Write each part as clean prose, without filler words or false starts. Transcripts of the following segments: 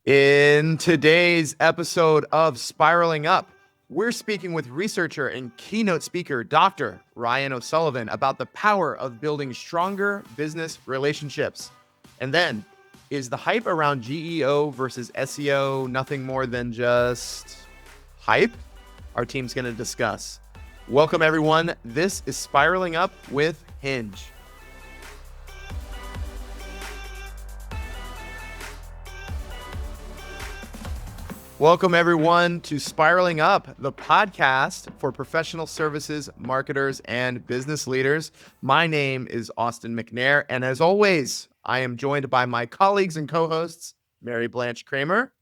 In today's episode of Spiraling Up, we're speaking with researcher and keynote speaker, Dr. Ryan O'Sullivan, about the power of building stronger business relationships. And then, is the hype around GEO versus SEO nothing more than just hype? Our team's going to discuss. Welcome, everyone. This is Spiraling Up with Hinge. Welcome, everyone, to Spiraling Up, the podcast for professional services, marketers, and business leaders. My name is Austin McNair, and as always, I am joined by my colleagues and co-hosts, Mary-Blanche Kramer.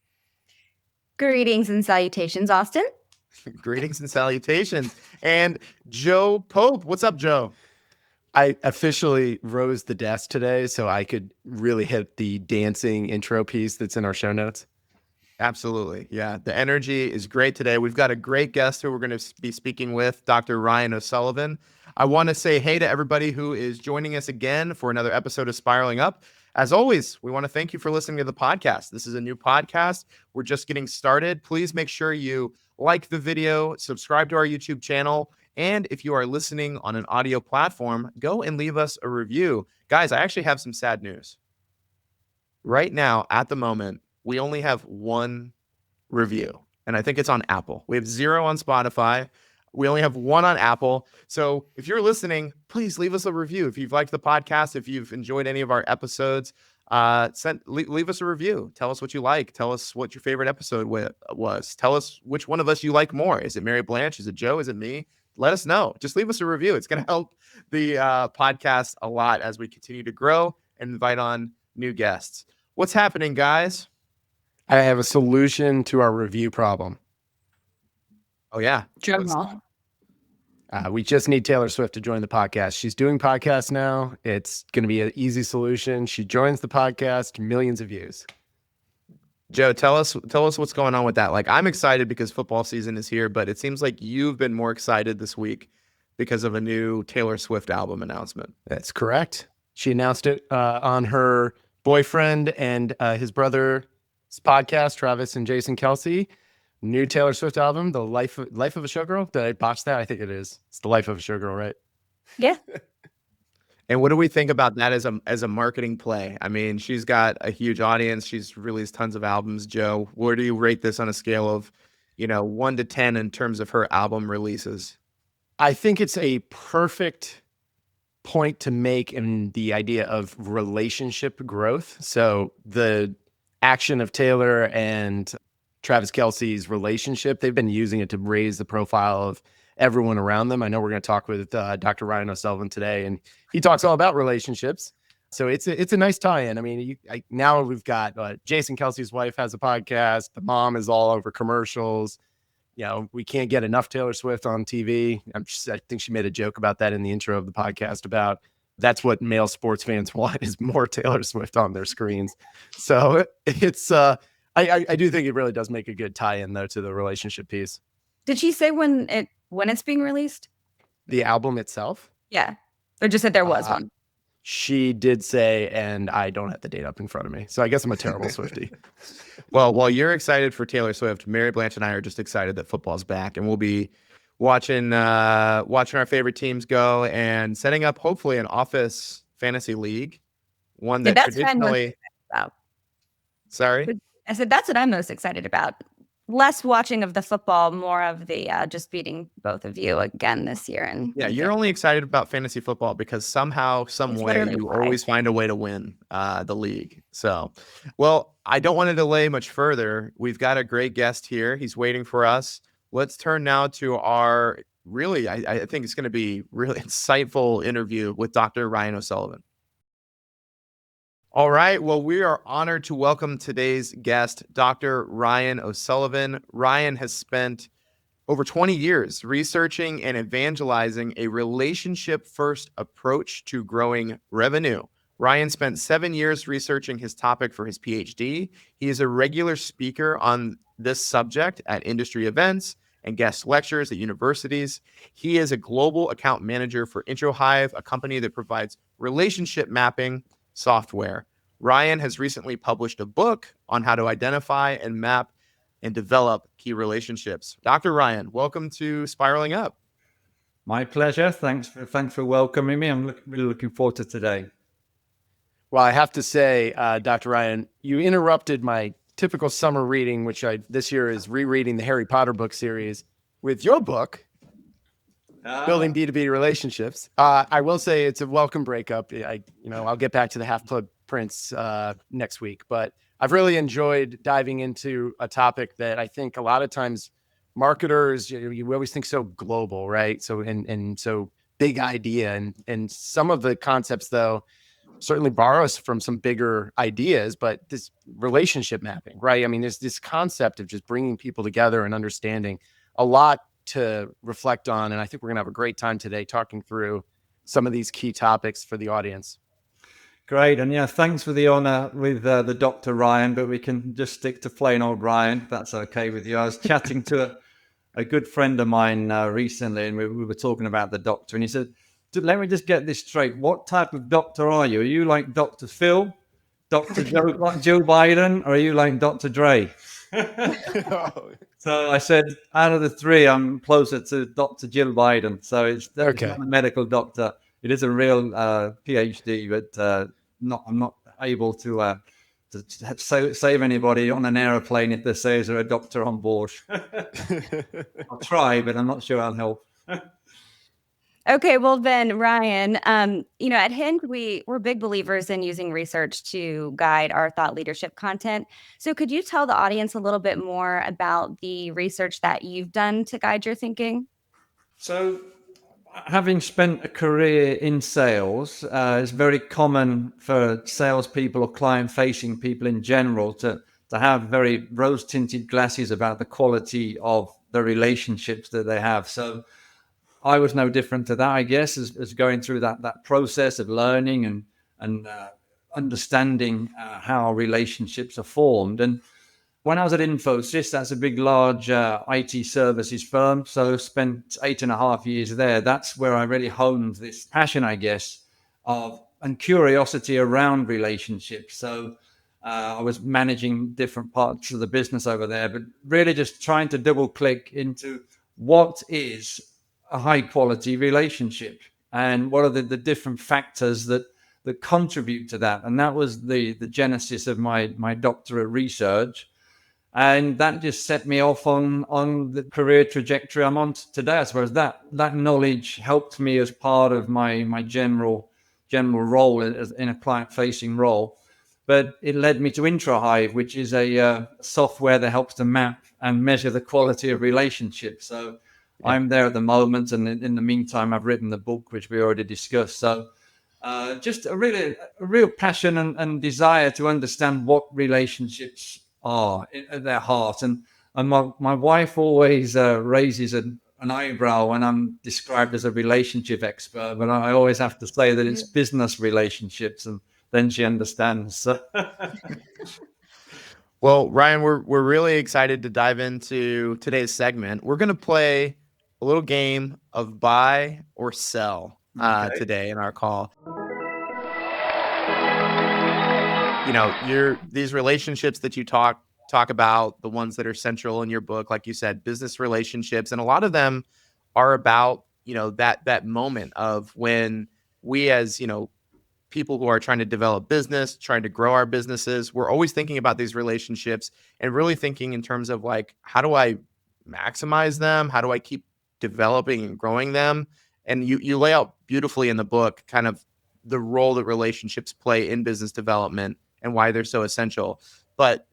Greetings and salutations, Austin. Greetings and salutations. And Joe Pope. What's up, Joe? I officially rose the desk today so I could really hit the dancing intro piece that's in our show notes. Absolutely. Yeah. The energy is great today. We've got a great guest who we're going to be speaking with, Dr. Ryan O'Sullivan. I want to say hey to everybody who is joining us again for another episode of Spiraling Up. As always, we want to thank you for listening to the podcast. This is a new podcast. We're just getting started. Please make sure you like the video, subscribe to our YouTube channel, and if you are listening on an audio platform, go and leave us a review. Guys, I actually have some sad news. Right now, at the moment, we only have one review, and I think it's on Apple. We have 0 on Spotify. We only have 1 on Apple. So if you're listening, please leave us a review. If you've liked the podcast, if you've enjoyed any of our episodes, leave us a review. Tell us what you like. Tell us what your favorite episode was. Tell us which one of us you like more. Is it Mary-Blanche? Is it Joe? Is it me? Let us know. Just leave us a review. It's going to help the podcast a lot as we continue to grow and invite on new guests. What's happening, guys? I have a solution to our review problem. Oh, yeah. We just need Taylor Swift to join the podcast. She's doing podcasts now. It's going to be an easy solution. She joins the podcast, millions of views. Joe, tell us what's going on with that. Like, I'm excited because football season is here, but it seems like you've been more excited this week because of a new Taylor Swift album announcement. That's correct. She announced it on her boyfriend and his brother's podcast, Travis and Jason Kelce. New Taylor Swift album, The Life of a Showgirl. Did I botch that? I think it is. It's The Life of a Showgirl, right? Yeah. And what do we think about that as a marketing play? I mean, she's got a huge audience. She's released tons of albums. Joe, where do you rate this on a scale of, 1 to 10 in terms of her album releases? I think it's a perfect point to make in the idea of relationship growth. So the action of Taylor and Travis Kelce's relationship, they've been using it to raise the profile of everyone around them. I know we're going to talk with Dr. Ryan O'Sullivan today, and he talks all about relationships. So it's a nice tie-in. I mean, now we've got Jason Kelce's wife has a podcast. The mom is all over commercials. We can't get enough Taylor Swift on TV. I think she made a joke about that in the intro of the podcast about that's what male sports fans want is more Taylor Swift on their screens. So it's I do think it really does make a good tie-in though to the relationship piece. Did she say when it's being released? The album itself? Yeah. Or just that there was one? She did say, and I don't have the date up in front of me. So I guess I'm a terrible Swiftie. Well, while you're excited for Taylor Swift, Mary-Blanche and I are just excited that football's back, and we'll be watching our favorite teams go and setting up hopefully an office fantasy league, one that traditionally. Sorry, I said that's what I'm most excited about. Less watching of the football, more of the just beating both of you again this year. And yeah, you're only excited about fantasy football because somehow, some way, you always find a way to win the league. So, well, I don't want to delay much further. We've got a great guest here. He's waiting for us. Let's turn now to our I think it's going to be really insightful interview with Dr. Ryan O'Sullivan. All right. Well, we are honored to welcome today's guest, Dr. Ryan O'Sullivan. Ryan has spent over 20 years researching and evangelizing a relationship-first approach to growing revenue. Ryan spent 7 years researching his topic for his PhD. He is a regular speaker on this subject at industry events and guest lectures at universities. He is a global account manager for Introhive, a company that provides relationship mapping software. Ryan has recently published a book on how to identify and map and develop key relationships. Dr. Ryan, welcome to Spiraling Up. My pleasure. Thanks for welcoming me. I'm really looking forward to today. Well, I have to say, Dr. Ryan, you interrupted my typical summer reading, which this year is rereading the Harry Potter book series, with your book, Building B2B Relationships. I will say it's a welcome breakup. I'll get back to the Half-Blood Prince next week, but I've really enjoyed diving into a topic that I think a lot of times marketers, you always think so global, right? So and so big idea, and some of the concepts though certainly borrows from some bigger ideas, but this relationship mapping, right? I mean, there's this concept of just bringing people together and understanding a lot to reflect on. And I think we're going to have a great time today talking through some of these key topics for the audience. Great. And yeah, thanks for the honor with the Dr. Ryan, but we can just stick to plain old Ryan, if that's okay with you. I was chatting to a good friend of mine recently, and we were talking about the doctor, and he said, let me just get this straight. What type of doctor are you? Are you like Dr. Phil, Dr. Joe Biden, or are you like Dr. Dre? So I said, out of the three, I'm closer to Dr. Jill Biden. So it's not a medical doctor. It is a real PhD, but I'm not able to save anybody on an airplane if they say is there a doctor on board. I'll try, but I'm not sure I'll help. Okay, well then, Ryan, at Hinge, we're big believers in using research to guide our thought leadership content. So could you tell the audience a little bit more about the research that you've done to guide your thinking? So having spent a career in sales, it's very common for salespeople or client-facing people in general to have very rose-tinted glasses about the quality of the relationships that they have. So I was no different to that, I guess, as going through that process of learning and understanding how relationships are formed. And when I was at Infosys, that's a big, large IT services firm. So spent 8.5 years there. That's where I really honed this passion, I guess, and curiosity around relationships. So I was managing different parts of the business over there, but really just trying to double click into what is a high quality relationship and what are the different factors that contribute to that. And that was the genesis of my doctorate research. And that just set me off on the career trajectory I'm on today. I suppose that knowledge helped me as part of my general role in a client-facing role. But it led me to Introhive, which is a software that helps to map and measure the quality of relationships. So yeah. I'm there at the moment, and in the meantime, I've written the book, which we already discussed. So just a real passion and desire to understand what relationships are at their heart. And my wife always raises an eyebrow when I'm described as a relationship expert, but I always have to say that it's business relationships, and then she understands. Well, Ryan, we're really excited to dive into today's segment. We're going to play a little game of buy or sell today in our call. These relationships that you talk about, the ones that are central in your book, like you said, business relationships, and a lot of them are about that moment of when we, as people who are trying to develop business, trying to grow our businesses, we're always thinking about these relationships and really thinking in terms of like, how do I maximize them? How do I keep developing and growing them? And you lay out beautifully in the book kind of the role that relationships play in business development and why they're so essential. But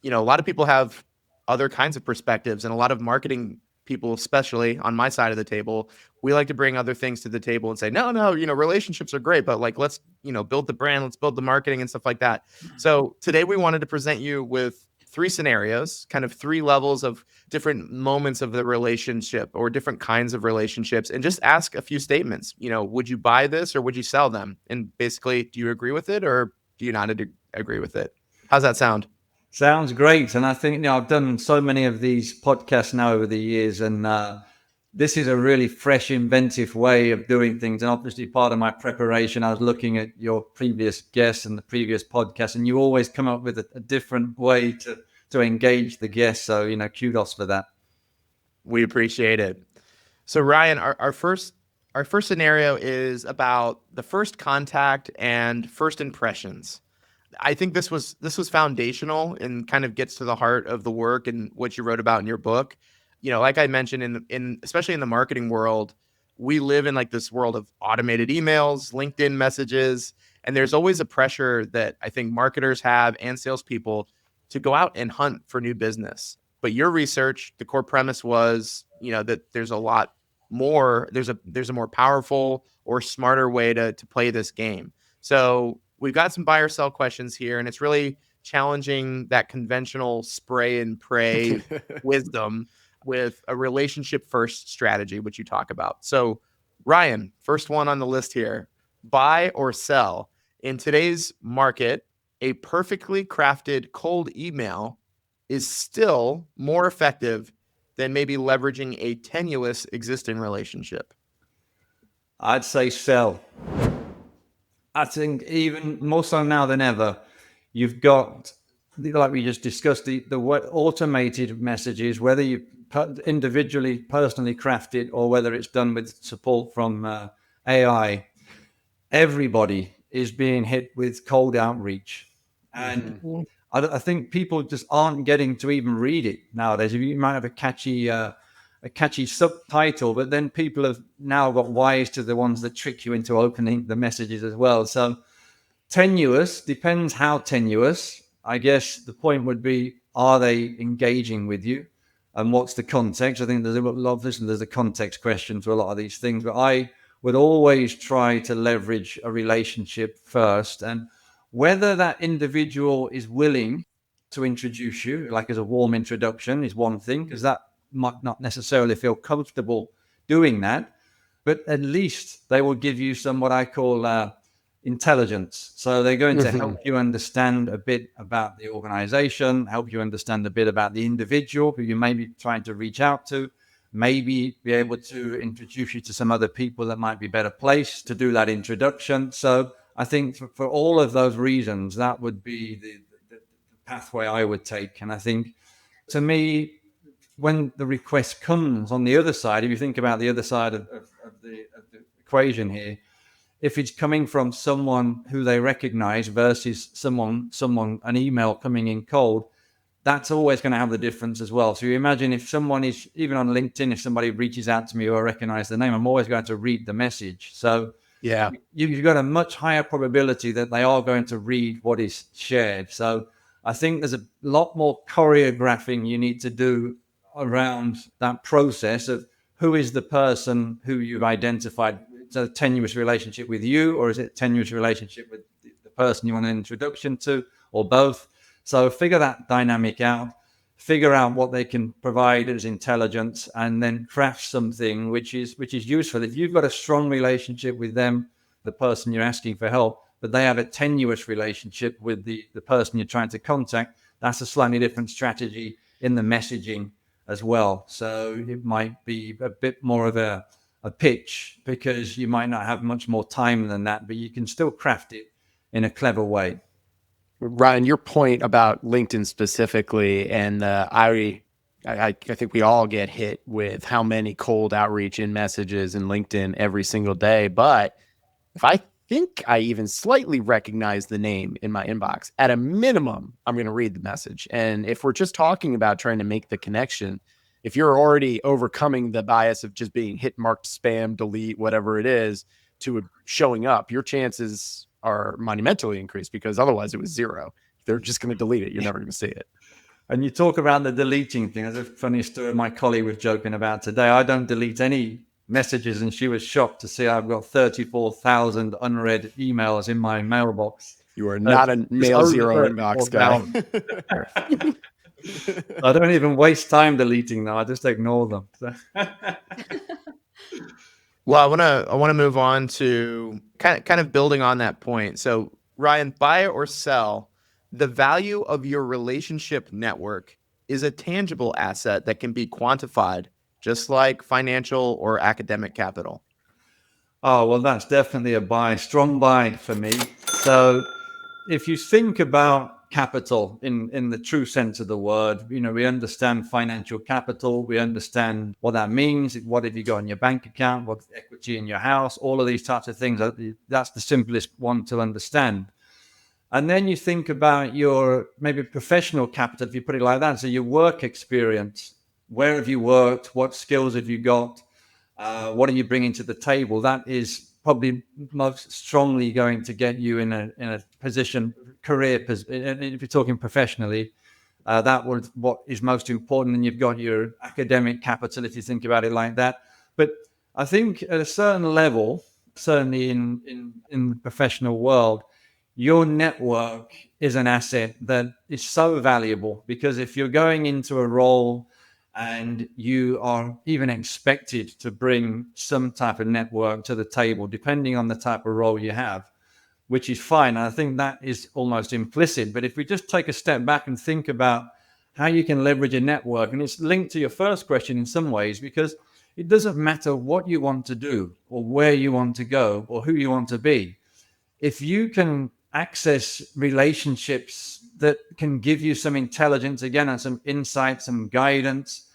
a lot of people have other kinds of perspectives, and a lot of marketing people, especially on my side of the table, we like to bring other things to the table and say, no, relationships are great, but like, let's, build the brand, let's build the marketing and stuff like that. So today we wanted to present you with 3 scenarios, kind of 3 levels of different moments of the relationship or different kinds of relationships, and just ask a few statements. Would you buy this or would you sell them? And basically, do you agree with it or do you not agree with it? How's that sound? Sounds great. And I think, I've done so many of these podcasts now over the years, and this is a really fresh, inventive way of doing things. And obviously part of my preparation, I was looking at your previous guests and the previous podcast, and you always come up with a different way to engage the guests. So, kudos for that. We appreciate it. So Ryan, our first scenario is about the first contact and first impressions. I think this was foundational and kind of gets to the heart of the work and what you wrote about in your book. Like I mentioned, in especially in the marketing world, we live in like this world of automated emails, LinkedIn messages, and there's always a pressure that I think marketers have and salespeople to go out and hunt for new business. But your research, the core premise was, that there's a lot more. There's a more powerful or smarter way to play this game. So we've got some buy or sell questions here, and it's really challenging that conventional spray and pray wisdom with a relationship first strategy, which you talk about. So Ryan, first one on the list here, buy or sell. In today's market, a perfectly crafted cold email is still more effective than maybe leveraging a tenuous existing relationship. I'd say sell. I think even more so now than ever, you've got, like we just discussed, the automated messages, whether you individually, personally crafted, or whether it's done with support from AI. Everybody is being hit with cold outreach. And I think people just aren't getting to even read it nowadays. You might have a catchy subtitle, but then people have now got wise to the ones that trick you into opening the messages as well. So tenuous, depends how tenuous. I guess the point would be, are they engaging with you? And what's the context? I think there's a lot of this, and there's a context question to a lot of these things, but I would always try to leverage a relationship first. And whether that individual is willing to introduce you, like as a warm introduction, is one thing, because that might not necessarily feel comfortable doing that, but at least they will give you some what I call intelligence. So they're going to help you understand a bit about the organization, help you understand a bit about the individual who you may be trying to reach out to, maybe be able to introduce you to some other people that might be better placed to do that introduction. So I think for all of those reasons, that would be the pathway I would take. And I think, to me, when the request comes on the other side, if you think about the other side of the equation here, if it's coming from someone who they recognize versus an email coming in cold, that's always going to have the difference as well. So you imagine if someone is, even on LinkedIn, if somebody reaches out to me or I recognize the name, I'm always going to read the message. So yeah, you've got a much higher probability that they are going to read what is shared. So I think there's a lot more choreographing you need to do around that process of who is the person who you've identified. It's a tenuous relationship with you, or is it a tenuous relationship with the person you want an introduction to, or both? So figure that dynamic out, figure out what they can provide as intelligence, and then craft something which is useful. If you've got a strong relationship with them, the person you're asking for help, but they have a tenuous relationship with the person you're trying to contact, that's a slightly different strategy in the messaging as well. So it might be a bit more of a pitch, because you might not have much more time than that, but you can still craft it in a clever way. Ryan, your point about LinkedIn specifically, and I think we all get hit with how many cold outreach in messages in LinkedIn every single day. But if I think I even slightly recognize the name in my inbox, at a minimum, I'm going to read the message. And if we're just talking about trying to make the connection, if you're already overcoming the bias of just being hit marked spam, delete, whatever it is, to showing up, your chances are monumentally increased, because otherwise it was zero. They're just going to delete it. You're never going to see it. And you talk about the deleting thing. There's a funny story my colleague was joking about today. I don't delete any messages, and she was shocked to see I've got 34,000 unread emails in my mailbox. You are not a mail zero inbox guy. I don't even waste time deleting them. I just ignore them. Well, I want to move on to kind of building on that point. So Ryan, buy or sell, the value of your relationship network is a tangible asset that can be quantified just like financial or academic capital? Oh, well, that's definitely a buy, strong buy for me. So if you think about capital in the true sense of the word, we understand financial capital. We understand what that means. What have you got in your bank account? What's equity in your house? All of these types of things. That's the simplest one to understand. And then you think about your maybe professional capital, if you put it like that. So your work experience. Where have you worked? What skills have you got? What are you bringing to the table? That is probably most strongly going to get you in a position, if you're talking professionally, that was what is most important. And you've got your academic capital, if you think about it like that. But I think at a certain level, certainly in the professional world, your network is an asset that is so valuable, because if you're going into a role and you are even expected to bring some type of network to the table, depending on the type of role you have, which is fine. I think that is almost implicit. But if we just take a step back and think about how you can leverage a network, and it's linked to your first question in some ways, because it doesn't matter what you want to do or where you want to go or who you want to be. If you can access relationships that can give you some intelligence, again, and some insight, some guidance,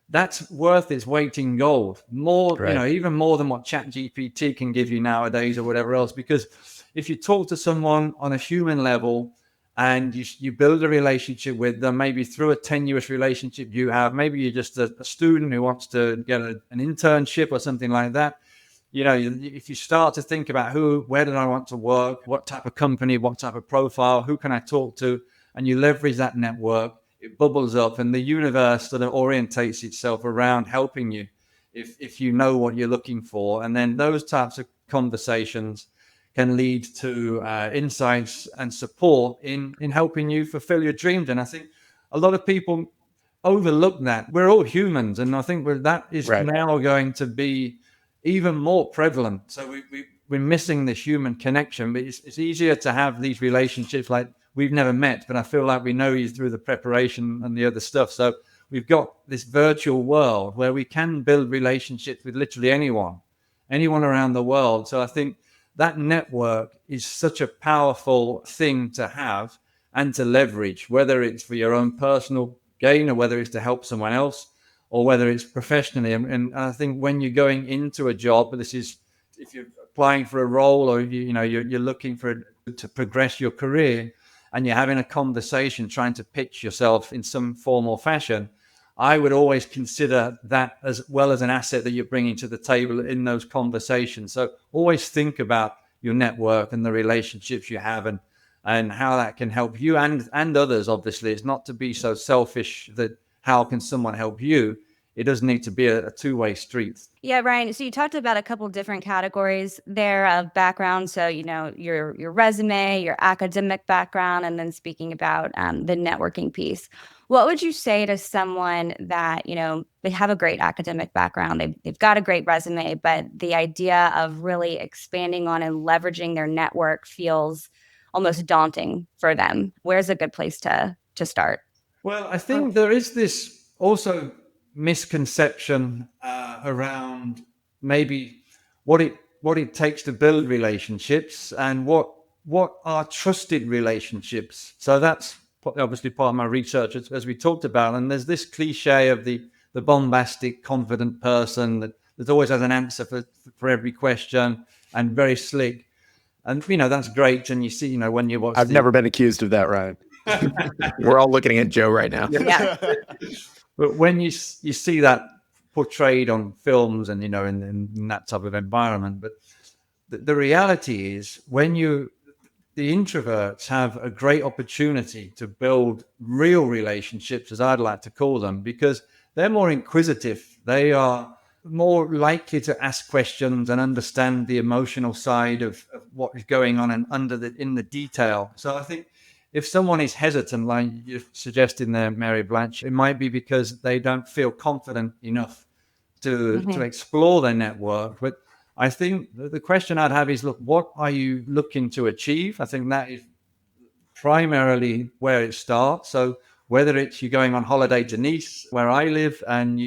that's worth its weight in gold. More, Right. even more than what ChatGPT can give you nowadays or whatever else. Because if you talk to someone on a human level and you build a relationship with them, maybe through a tenuous relationship you have, maybe you're just a student who wants to get an internship or something like that. If you start to think about where did I want to work, what type of company, what type of profile, who can I talk to, and you leverage that network, it bubbles up, and the universe sort of orientates itself around helping you if you know what you're looking for. And then those types of conversations can lead to insights and support in helping you fulfill your dreams. And I think a lot of people overlook that. We're all humans, and I think that is Right. now going to be even more prevalent. So we're missing the human connection, but it's easier to have these relationships like we've never met, but I feel like we know you through the preparation and the other stuff. So we've got this virtual world where we can build relationships with literally anyone around the world. So I think that network is such a powerful thing to have and to leverage, whether it's for your own personal gain or whether it's to help someone else or whether it's professionally. And I think when you're going into a job, this is if you're applying for a role or you're looking to progress your career, and you're having a conversation trying to pitch yourself in some form or fashion, I would always consider that as well as an asset that you're bringing to the table in those conversations. So always think about your network and the relationships you have and how that can help you and others. Obviously, it's not to be so selfish that how can someone help you? It does need to be a two-way street. Yeah, Ryan. So you talked about a couple different categories there of background. So, your resume, your academic background, and then speaking about the networking piece. What would you say to someone that, they have a great academic background, they've got a great resume, but the idea of really expanding on and leveraging their network feels almost daunting for them? Where's a good place to start? Well, I think there is this also misconception around maybe what it takes to build relationships and what are trusted relationships. So that's obviously part of my research, as we talked about. And there's this cliche of the bombastic, confident person that always has an answer for every question and very slick. And that's great. And you see, when you watch, I've never been accused of that, Ryan. We're all looking at Joe right now. Yeah. But when you see that portrayed on films and in that type of environment, but the reality is the introverts have a great opportunity to build real relationships, as I'd like to call them, because they're more inquisitive. They are more likely to ask questions and understand the emotional side of what is going on and in the detail. So I think if someone is hesitant, like you're suggesting there, Mary-Blanche, it might be because they don't feel confident enough to explore their network. But I think the question I'd have is, look, what are you looking to achieve? I think that is primarily where it starts. So whether it's you're going on holiday to Nice, where I live, and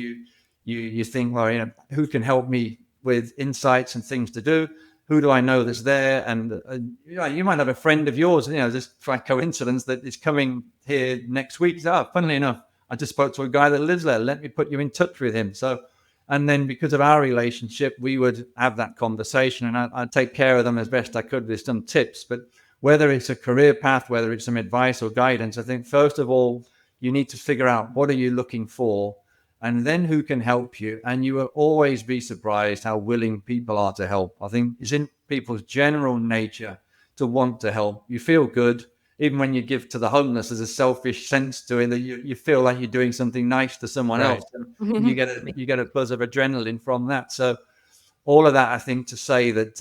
You think, well, who can help me with insights and things to do? Who do I know that's there? And you might have a friend of yours, just by coincidence, that is coming here next week. Funnily enough, I just spoke to a guy that lives there. Let me put you in touch with him. So, and then because of our relationship, we would have that conversation, and I'd take care of them as best I could with some tips. But whether it's a career path, whether it's some advice or guidance, I think first of all, you need to figure out what are you looking for, and then who can help you. And you will always be surprised how willing people are to help. I think it's in people's general nature to want to help. You feel good. Even when you give to the homeless, there's a selfish sense to it that you feel like you're doing something nice to someone Right. else. And you get a buzz of adrenaline from that. So all of that, I think, to say that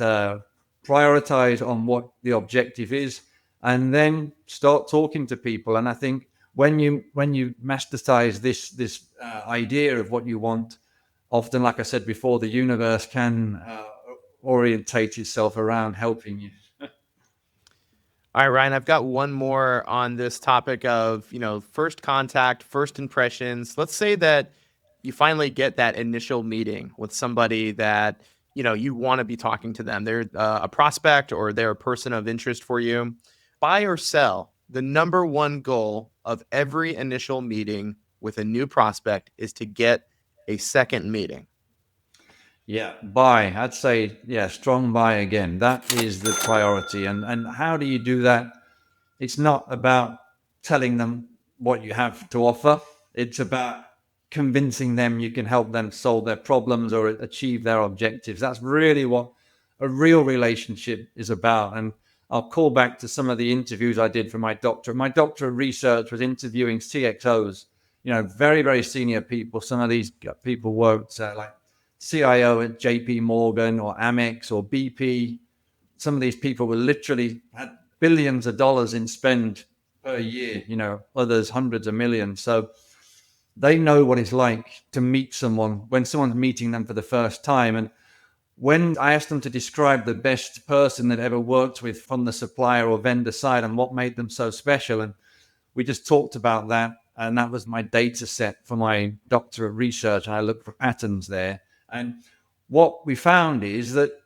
prioritize on what the objective is, and then start talking to people. And I think when you masticize this idea of what you want, often, like I said before, the universe can orientate itself around helping you. All right, Ryan, I've got one more on this topic of, first contact, first impressions. Let's say that you finally get that initial meeting with somebody that, you want to be talking to them. They're a prospect or they're a person of interest for you. Buy or sell, the number one goal of every initial meeting with a new prospect is to get a second meeting. Yeah, buy. I'd say, strong buy again. That is the priority. And how do you do that? It's not about telling them what you have to offer. It's about convincing them you can help them solve their problems or achieve their objectives. That's really what a real relationship is about. And I'll call back to some of the interviews I did for my doctorate. My doctorate research was interviewing CXOs, very, very senior people. Some of these people worked like CIO at JP Morgan or Amex or BP. Some of these people were literally had billions of dollars in spend per year, others hundreds of millions. So they know what it's like to meet someone when someone's meeting them for the first time. And when I asked them to describe the best person they'd ever worked with from the supplier or vendor side and what made them so special, and we just talked about that. And that was my data set for my doctorate research. And I looked for patterns there. And what we found is that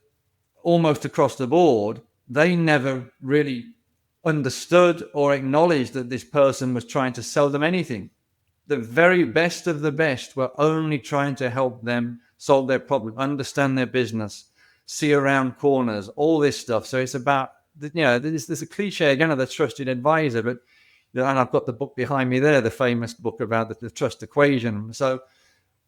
almost across the board, they never really understood or acknowledged that this person was trying to sell them anything. The very best of the best were only trying to help them solve their problem, understand their business, see around corners, all this stuff. So it's about, there's a cliche again of the trusted advisor, but and I've got the book behind me there, the famous book about the trust equation. So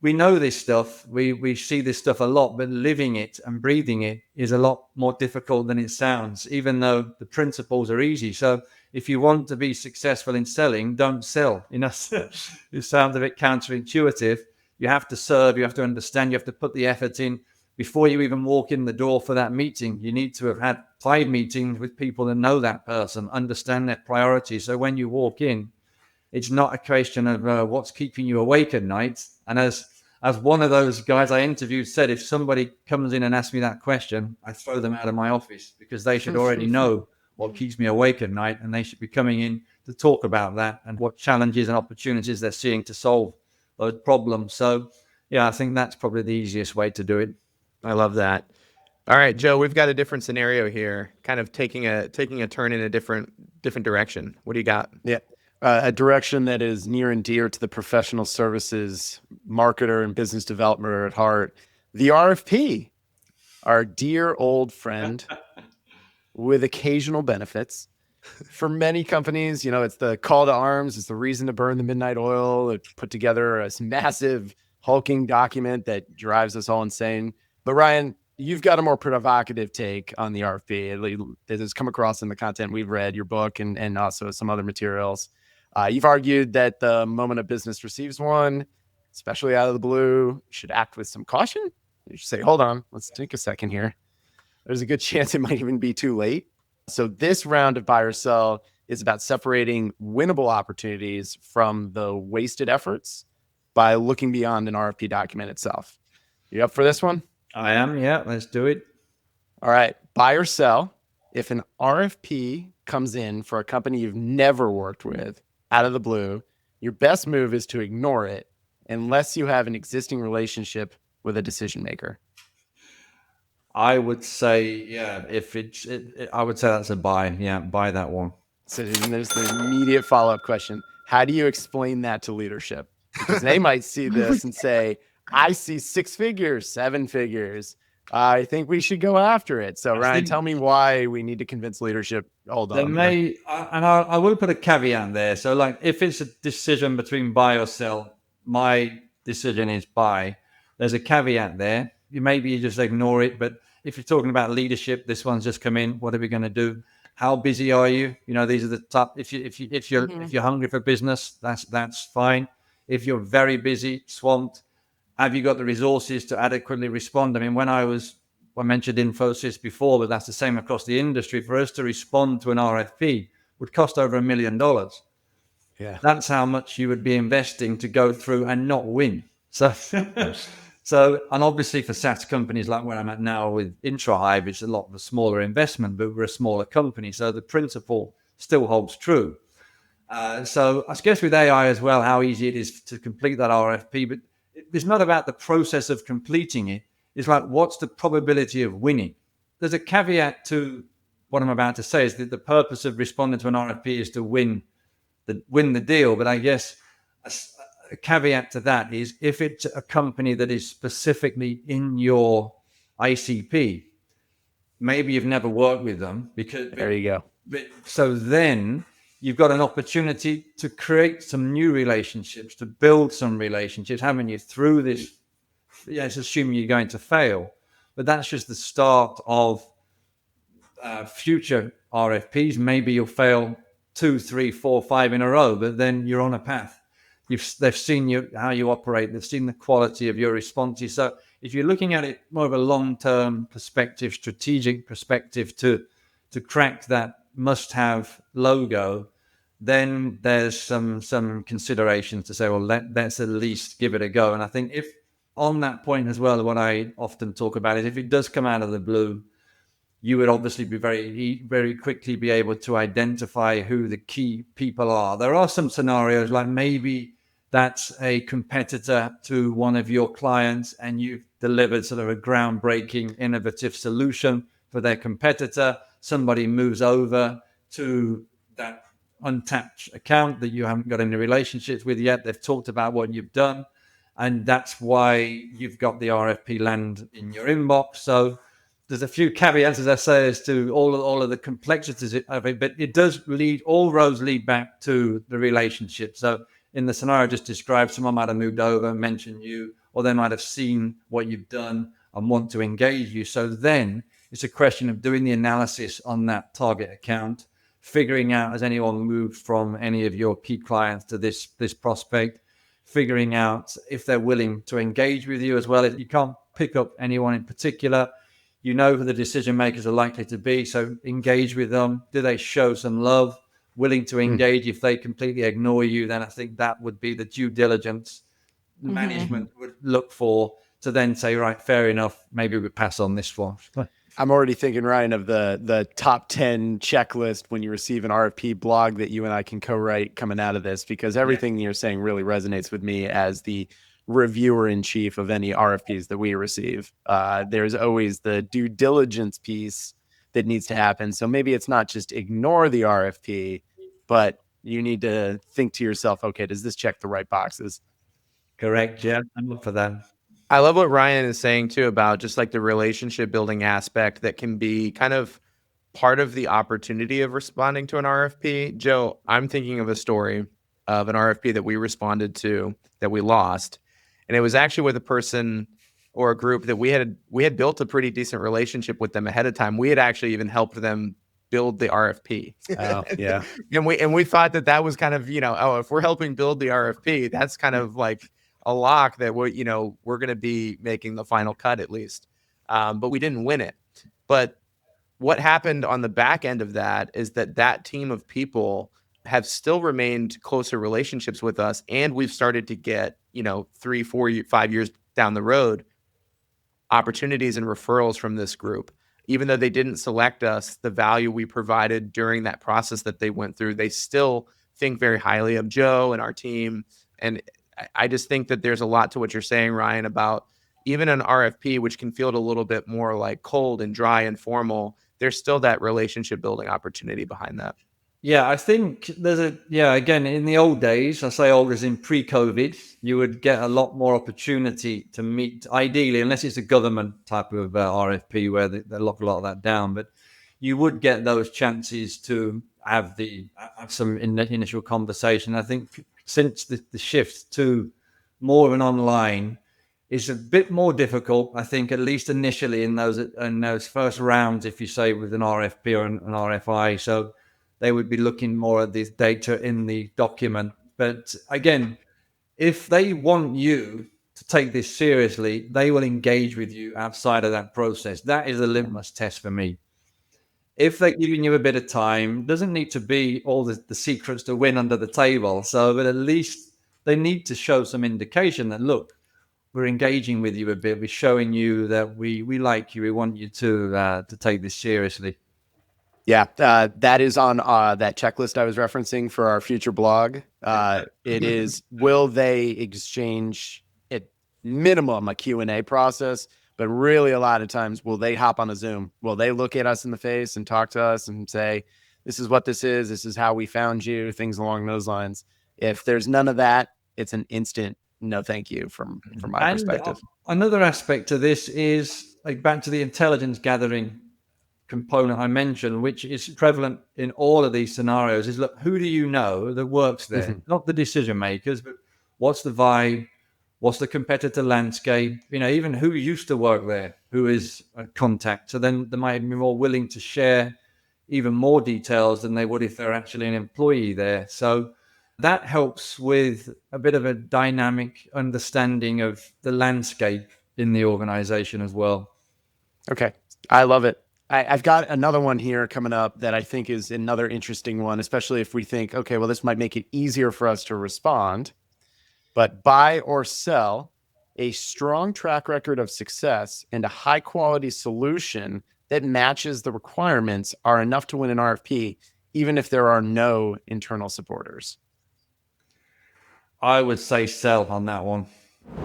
we know this stuff, we see this stuff a lot, but living it and breathing it is a lot more difficult than it sounds, even though the principles are easy. So if you want to be successful in selling, don't sell. It sounds a bit counterintuitive. You have to serve, you have to understand, you have to put the effort in. Before you even walk in the door for that meeting, you need to have had 5 meetings with people that know that person, understand their priorities. So when you walk in, it's not a question of what's keeping you awake at night. And as one of those guys I interviewed said, if somebody comes in and asks me that question, I throw them out of my office because they should already know what keeps me awake at night, and they should be coming in to talk about that and what challenges and opportunities they're seeing to solve those problems. So, I think that's probably the easiest way to do it. I love that. All right, Joe, we've got a different scenario here, kind of taking a turn in a different direction. What do you got? Yeah. A direction that is near and dear to the professional services marketer and business developer at heart. The RFP, our dear old friend with occasional benefits. For many companies, it's the call to arms. It's the reason to burn the midnight oil. It put together a massive hulking document that drives us all insane. But Ryan, you've got a more provocative take on the RFP. It has come across in the content we've read, your book, and also some other materials. You've argued that the moment a business receives one, especially out of the blue, you should act with some caution. You should say, hold on, let's take a second here. There's a good chance it might even be too late. So this round of buy or sell is about separating winnable opportunities from the wasted efforts by looking beyond an RFP document itself. You up for this one? I am, yeah. Let's do it. All right. Buy or sell. If an RFP comes in for a company you've never worked with out of the blue, your best move is to ignore it unless you have an existing relationship with a decision maker? I would say, yeah, if I would say that's a buy. Yeah, buy that one. So then there's the immediate follow-up question. How do you explain that to leadership? Because they might see this and say, I see 6 figures, 7 figures. I think we should go after it. So Ryan, tell me why we need to convince leadership. Hold on. I will put a caveat there. So like if it's a decision between buy or sell, my decision is buy. There's a caveat there. Maybe you just ignore it. But if you're talking about leadership, this one's just come in. What are we going to do? How busy are you? You know, these are the top. If you're hungry for business, that's fine. If you're very busy, swamped, have you got the resources to adequately respond? I mean, I mentioned Infosys before, but that's the same across the industry. For us to respond to an RFP would cost over $1 million. Yeah, that's how much you would be investing to go through and not win. So, and obviously for SaaS companies like where I'm at now with Introhive, it's a lot of a smaller investment, but we're a smaller company. So the principle still holds true. So I guess with AI as well, how easy it is to complete that RFP, but it's not about the process of completing it. It's like, what's the probability of winning? There's a caveat to what I'm about to say is that the purpose of responding to an RFP is to win the deal. But I guess a caveat to that is if it's a company that is specifically in your ICP, maybe you've never worked with them there you go. So then you've got an opportunity to create some new relationships, to build some relationships, having you through this. Yes, assuming you're going to fail, but that's just the start of future RFPs. Maybe you'll fail 2, 3, 4, 5 in a row, but then you're on a path. They've seen how you operate. They've seen the quality of your responses. So if you're looking at it more of a long-term perspective, strategic perspective to crack that must-have logo, then there's some considerations to say, well, let's at least give it a go. And I think if on that point as well, what I often talk about is if it does come out of the blue, you would obviously be very quickly be able to identify who the key people are. There are some scenarios like maybe that's a competitor to one of your clients and you've delivered sort of a groundbreaking, innovative solution for their competitor. Somebody moves over to that untapped account that you haven't got any relationships with yet. They've talked about what you've done. And that's why you've got the RFP land in your inbox. So there's a few caveats, as I say, as to all of the complexities of it, but it does all roads lead back to the relationship. So in the scenario I just described, someone might have moved over, mentioned you, or they might have seen what you've done and want to engage you. So then it's a question of doing the analysis on that target account, figuring out has anyone moved from any of your key clients to this prospect, figuring out if they're willing to engage with you as well. You can't pick up anyone in particular. You know who the decision makers are likely to be, so engage with them. Do they show some love, willing to engage? If they completely ignore you, then I think that would be the due diligence management would look for to then say, right, fair enough, maybe we pass on this one. I'm already thinking, Ryan, of the top 10 checklist when you receive an RFP blog that you and I can co-write coming out of this, because everything you're saying really resonates with me as the reviewer in chief of any RFPs that we receive. There's always the due diligence piece that needs to happen. So maybe it's not just ignore the RFP, but you need to think to yourself, okay, does this check the right boxes? Correct. Yeah, I'm up for that. I love what Ryan is saying too about just like the relationship building aspect that can be kind of part of the opportunity of responding to an RFP. Joe, I'm thinking of a story of an RFP that we responded to that we lost. And it was actually with a person or a group that we had built a pretty decent relationship with them ahead of time. We had actually even helped them build the RFP. Oh, yeah. and we thought that was kind of, if we're helping build the RFP, that's kind of like a lock that we're going to be making the final cut at least. But we didn't win it. But what happened on the back end of that is that team of people have still remained closer relationships with us. And we've started to get, 3, 4, 5 years down the road, opportunities and referrals from this group. Even though they didn't select us, the value we provided during that process that they went through, they still think very highly of Joe and our team. And I just think that there's a lot to what you're saying, Ryan, about even an RFP, which can feel a little bit more like cold and dry and formal. There's still that relationship building opportunity behind that. Yeah, I think again, in the old days, I say old as in pre-COVID, you would get a lot more opportunity to meet, ideally, unless it's a government type of RFP where they lock a lot of that down, but you would get those chances to have some initial conversation. I think since the shift to more of an online is a bit more difficult, I think, at least initially in those first rounds, if you say with an RFP or an RFI. So they would be looking more at this data in the document. But again, if they want you to take this seriously, they will engage with you outside of that process. That is a litmus test for me. If they're giving you a bit of time, doesn't need to be all the secrets to win under the table. So, but at least they need to show some indication that, look, we're engaging with you a bit. We're showing you that we like you. We want you to take this seriously. Yeah, that is on that checklist I was referencing for our future blog. It is, will they exchange at minimum a Q&A process, but really a lot of times, will they hop on a Zoom? Will they look at us in the face and talk to us and say, this is what this is how we found you, things along those lines. If there's none of that, it's an instant no thank you from my perspective. Another aspect to this is like back to the intelligence gathering component I mentioned, which is prevalent in all of these scenarios, is look, who do you know that works there? Mm-hmm. Not the decision makers, but what's the vibe? What's the competitor landscape? Even who used to work there, who is a contact. So then they might be more willing to share even more details than they would if they're actually an employee there. So that helps with a bit of a dynamic understanding of the landscape in the organization as well. Okay, I love it. I've got another one here coming up that I think is another interesting one, especially if we think, okay, well, this might make it easier for us to respond. But buy or sell, a strong track record of success and a high quality solution that matches the requirements are enough to win an RFP, even if there are no internal supporters. I would say sell on that one.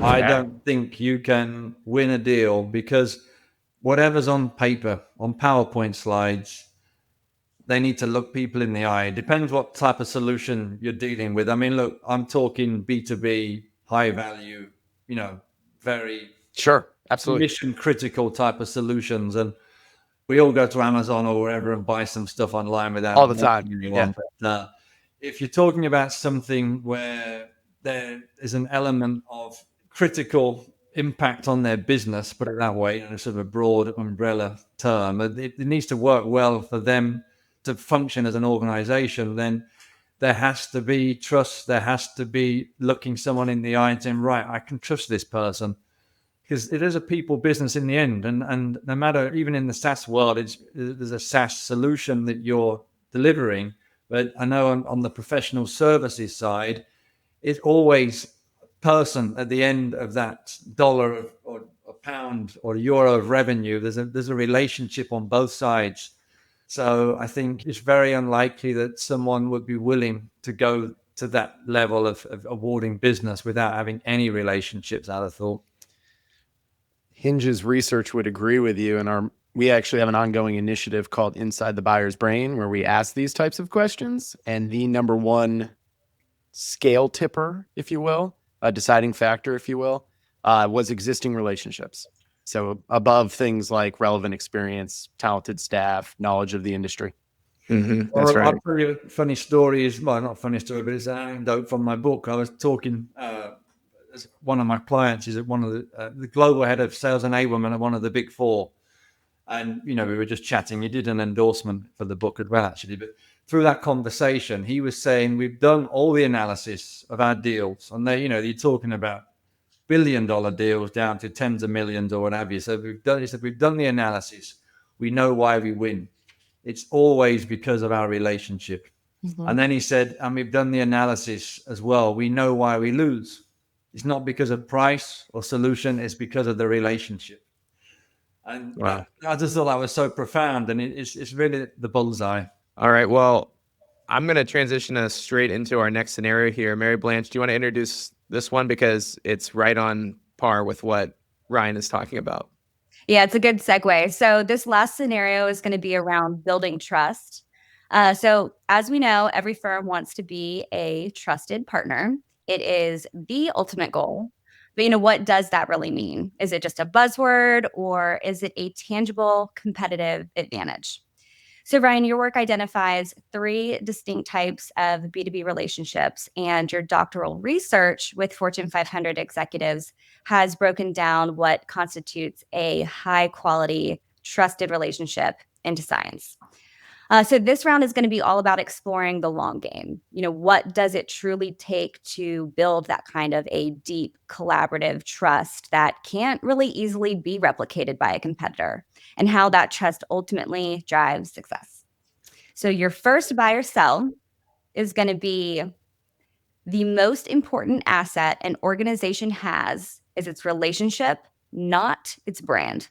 I don't think you can win a deal because whatever's on paper, on PowerPoint slides, they need to look people in the eye. It depends what type of solution you're dealing with. I mean, look, I'm talking B2B, high value, very absolutely mission critical type of solutions. And we all go to Amazon or wherever and buy some stuff online without all the time. Yeah. But if you're talking about something where there is an element of critical impact on their business, put it that way, in a sort of a broad umbrella term, it needs to work well for them to function as an organization, then there has to be trust. There has to be looking someone in the eye and saying, right, I can trust this person. Because it is a people business in the end. And no matter, even in the SaaS world, there's a SaaS solution that you're delivering. But I know on the professional services side, it's always person at the end of that dollar or a pound or euro of revenue. There's a relationship on both sides. So I think it's very unlikely that someone would be willing to go to that level of awarding business without having any relationships, I'd have thought. Hinge's research would agree with you. And we actually have an ongoing initiative called Inside the Buyer's Brain, where we ask these types of questions. And the number one scale tipper, if you will, a deciding factor, if you will, was existing relationships. So above things like relevant experience, talented staff, knowledge of the industry. Mm-hmm. That's right. I'll tell you a funny story not a funny story, but it's an anecdote from my book. I was talking, one of my clients is one of the global head of sales enablement at one of the big four. And, we were just chatting. He did an endorsement for the book as well, actually. But through that conversation, he was saying, we've done all the analysis of our deals. And you're talking about billion-dollar deals down to tens of millions or what have you. So we've done the analysis. We know why we win. It's always because of our relationship. Mm-hmm. And then he said, and we've done the analysis as well. We know why we lose. It's not because of price or solution. It's because of the relationship. And wow. I just thought that was so profound. And it's really the bullseye. All right. Well, I'm going to transition us straight into our next scenario here. Mary-Blanche, do you want to introduce this one because it's right on par with what Ryan is talking about? Yeah, it's a good segue. So this last scenario is going to be around building trust. So as we know, every firm wants to be a trusted partner. It is the ultimate goal. But what does that really mean? Is it just a buzzword or is it a tangible competitive advantage? So, Ryan, your work identifies three distinct types of B2B relationships, and your doctoral research with Fortune 500 executives has broken down what constitutes a high quality, trusted relationship into science. So, this round is going to be all about exploring the long game. What does it truly take to build that kind of a deep collaborative trust that can't really easily be replicated by a competitor, and how that trust ultimately drives success? So, your first buy or sell is going to be the most important asset an organization has is its relationship, not its brand.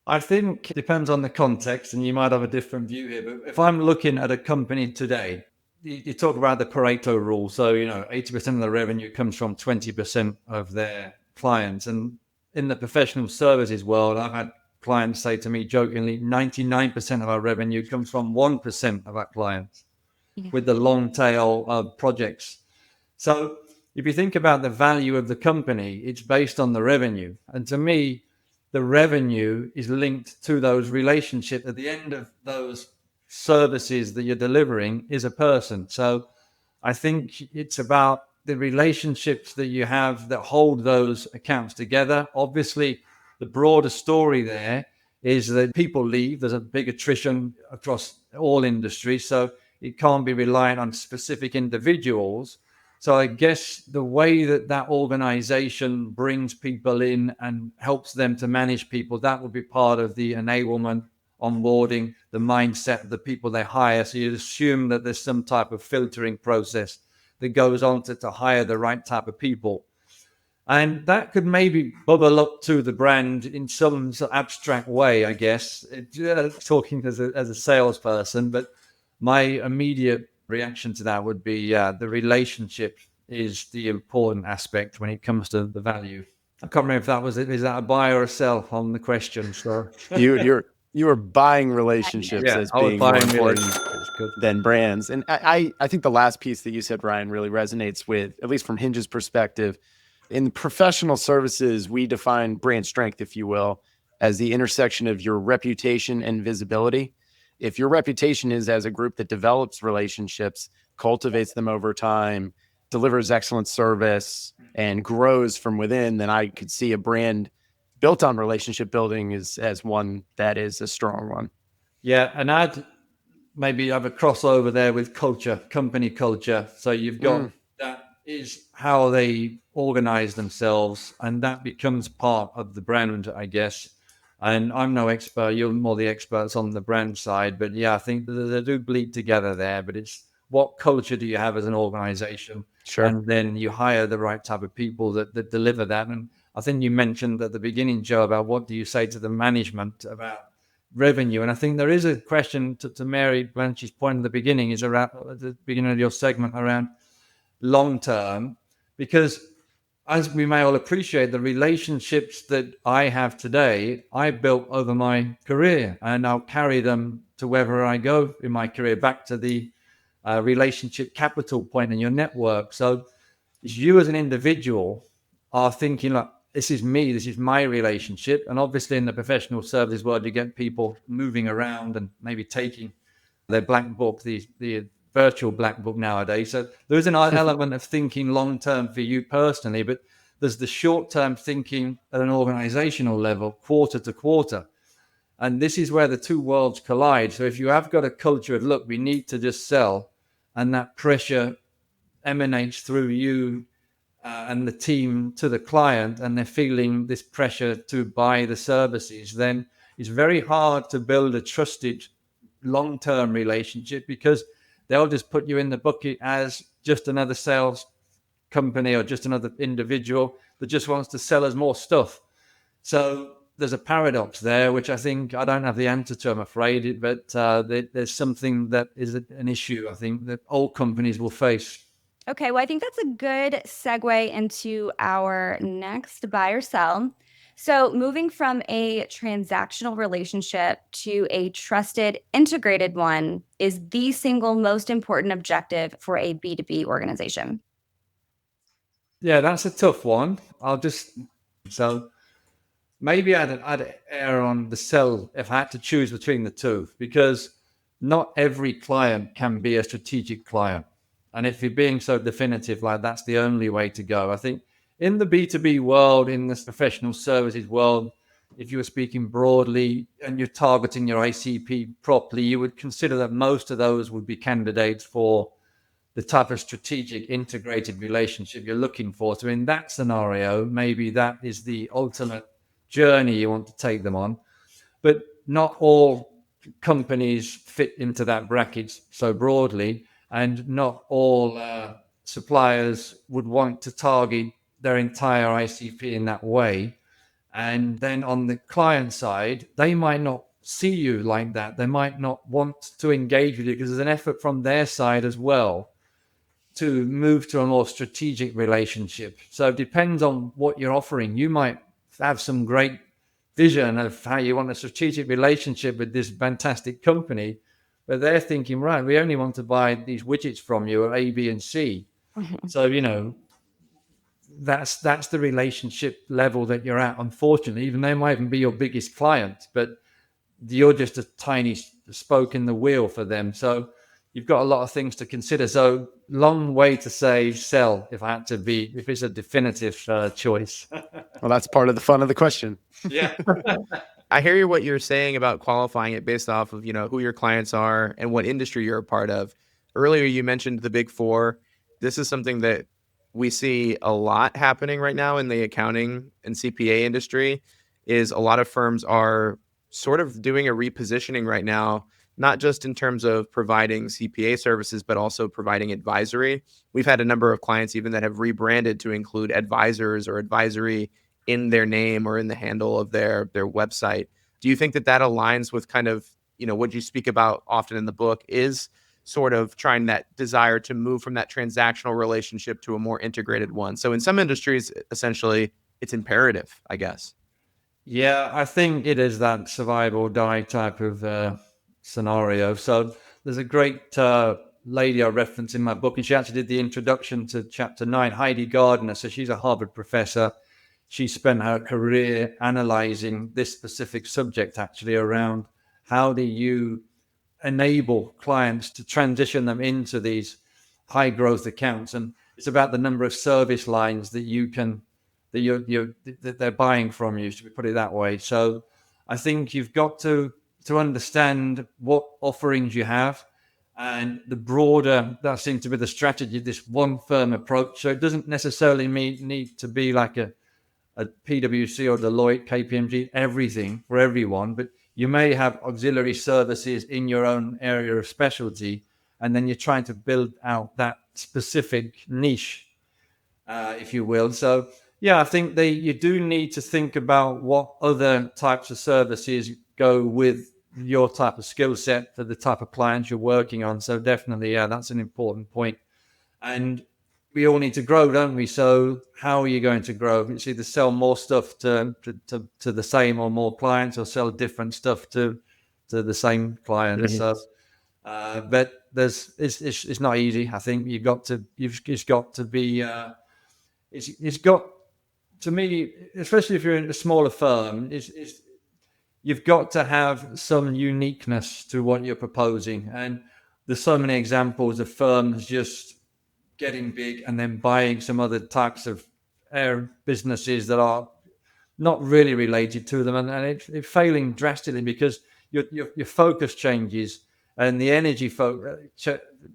I think it depends on the context, and you might have a different view here. But if I'm looking at a company today, you talk about the Pareto rule. So, 80% of the revenue comes from 20% of their clients. And in the professional services world, I've had clients say to me jokingly, 99% of our revenue comes from 1% of our clients with the long tail of projects. So if you think about the value of the company, it's based on the revenue. And to me, the revenue is linked to those relationships. At the end of those services that you're delivering is a person. So I think it's about the relationships that you have that hold those accounts together. Obviously, the broader story there is that people leave. There's a big attrition across all industries. So it can't be reliant on specific individuals. So I guess the way that organization brings people in and helps them to manage people, that would be part of the enablement, onboarding, the mindset of the people they hire. So you'd assume that there's some type of filtering process that goes on to hire the right type of people. And that could maybe bubble up to the brand in some sort of abstract way, I guess, talking as a salesperson. But my immediate reaction to that would be the relationship is the important aspect when it comes to the value. I can't remember if that was it. Is that a buy or a sell on the question? So You were buying relationships Yeah, as I was being more buying important relationships. Good. than brands. And I think the last piece that you said, Ryan, really resonates with, at least from Hinge's perspective. In professional services, we define brand strength, if you will, as the intersection of your reputation and visibility. If your reputation is as a group that develops relationships, cultivates them over time, delivers excellent service, and grows from within, then I could see a brand built on relationship building as one that is a strong one. Yeah, and I'd maybe have a crossover there with culture, company culture. So you've got that is how they organize themselves, and that becomes part of the brand, I guess. And I'm no expert, you're more the experts on the brand side, but yeah, I think they do bleed together there. But it's what culture do you have as an organization? Sure. And then you hire the right type of people that deliver that. And I think you mentioned at the beginning, Joe, about what do you say to the management about revenue. And I think there is a question to Mary-Blanche's point at the beginning, is around at the beginning of your segment around long term, because as we may all appreciate, the relationships that I have today, I built over my career, and I'll carry them to wherever I go in my career, back to the relationship capital point in your network. So you as an individual are thinking, like, this is me, this is my relationship. And obviously in the professional services world, you get people moving around and maybe taking their black book, the virtual black book nowadays. So there's an element of thinking long-term for you personally, but there's the short-term thinking at an organizational level, quarter to quarter. And this is where the two worlds collide. So if you have got a culture of, look, we need to just sell, and that pressure emanates through you and the team to the client, and they're feeling this pressure to buy the services, then it's very hard to build a trusted long-term relationship, because they'll just put you in the bucket as just another sales company or just another individual that just wants to sell us more stuff. So there's a paradox there, which I think I don't have the answer to, I'm afraid, but there's something that is an issue, I think, that all companies will face. Okay, well, I think that's a good segue into our next buy or sell. So, moving from a transactional relationship to a trusted, integrated one is the single most important objective for a B2B organization. Yeah, that's a tough one. So maybe I'd err on the sell if I had to choose between the two, because not every client can be a strategic client. And if you're being so definitive, like that's the only way to go. I think in the B2B world, in this professional services world, if you were speaking broadly and you're targeting your ICP properly, you would consider that most of those would be candidates for the type of strategic integrated relationship you're looking for. So in that scenario, maybe that is the ultimate journey you want to take them on. But not all companies fit into that bracket so broadly, and not all suppliers would want to target their entire ICP in that way. And then on the client side, they might not see you like that. They might not want to engage with you because there's an effort from their side as well to move to a more strategic relationship. So it depends on what you're offering. You might have some great vision of how you want a strategic relationship with this fantastic company, but they're thinking, right, we only want to buy these widgets from you at A, B, and C. So, that's the relationship level that you're at, unfortunately. Even they might even be your biggest client, but you're just a tiny spoke in the wheel for them. So you've got a lot of things to consider. So long way to say sell if it's a definitive choice. Well, that's part of the fun of the question. Yeah. I hear what you're saying about qualifying it based off of, who your clients are and what industry you're a part of. Earlier, you mentioned the big four. This is something that we see a lot happening right now in the accounting and CPA industry. Is a lot of firms are sort of doing a repositioning right now, not just in terms of providing CPA services, but also providing advisory. We've had a number of clients even that have rebranded to include advisors or advisory in their name or in the handle of their website. Do you think that aligns with kind of, what you speak about often in the book is sort of trying that desire to move from that transactional relationship to a more integrated one? So in some industries, essentially, it's imperative, I guess. Yeah, I think it is that survive or die type of scenario. So there's a great lady I reference in my book, and she actually did the introduction to chapter 9, Heidi Gardner. So she's a Harvard professor. She spent her career analyzing this specific subject, actually, around how do you enable clients to transition them into these high growth accounts. And it's about the number of service lines that that they're buying from you, should we put it that way. So I think you've got to understand what offerings you have, and the broader, that seems to be the strategy, this one firm approach. So it doesn't necessarily need to be like a PwC or Deloitte, KPMG, everything for everyone, but you may have auxiliary services in your own area of specialty, and then you're trying to build out that specific niche, if you will. So yeah, I think you do need to think about what other types of services go with your type of skill set for the type of clients you're working on. So definitely, yeah, that's an important point. And we all need to grow, don't we? So how are you going to grow? It's either sell more stuff to the same or more clients, or sell different stuff to the same clients. So, but it's not easy. I think you've got to be. It's got, to me, especially if you're in a smaller firm, you've got to have some uniqueness to what you're proposing. And there's so many examples of firms just getting big and then buying some other types of businesses that are not really related to them, and it's failing drastically because your focus changes and the energy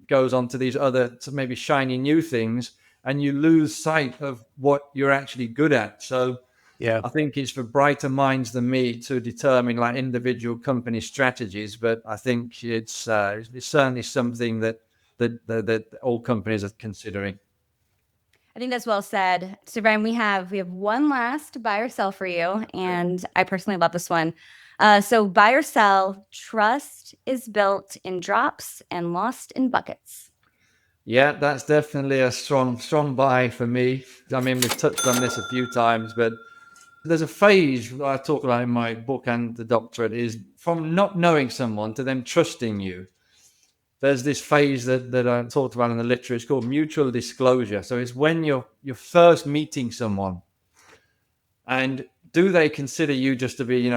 goes on to these other, to maybe shiny new things, and you lose sight of what you're actually good at. So yeah, I think it's for brighter minds than me to determine like individual company strategies, but I think it's certainly something that all companies are considering. I think that's well said. So Ryan, we have one last buy or sell for you, and I personally love this one. So buy or sell, trust is built in drops and lost in buckets. Yeah, that's definitely a strong buy for me. I mean, we've touched on this a few times, but there's a phase that I talk about in my book and the doctorate is from not knowing someone to them trusting you. There's this phase that I talked about in the literature. It's called mutual disclosure. So it's when you're first meeting someone, and do they consider you just to be,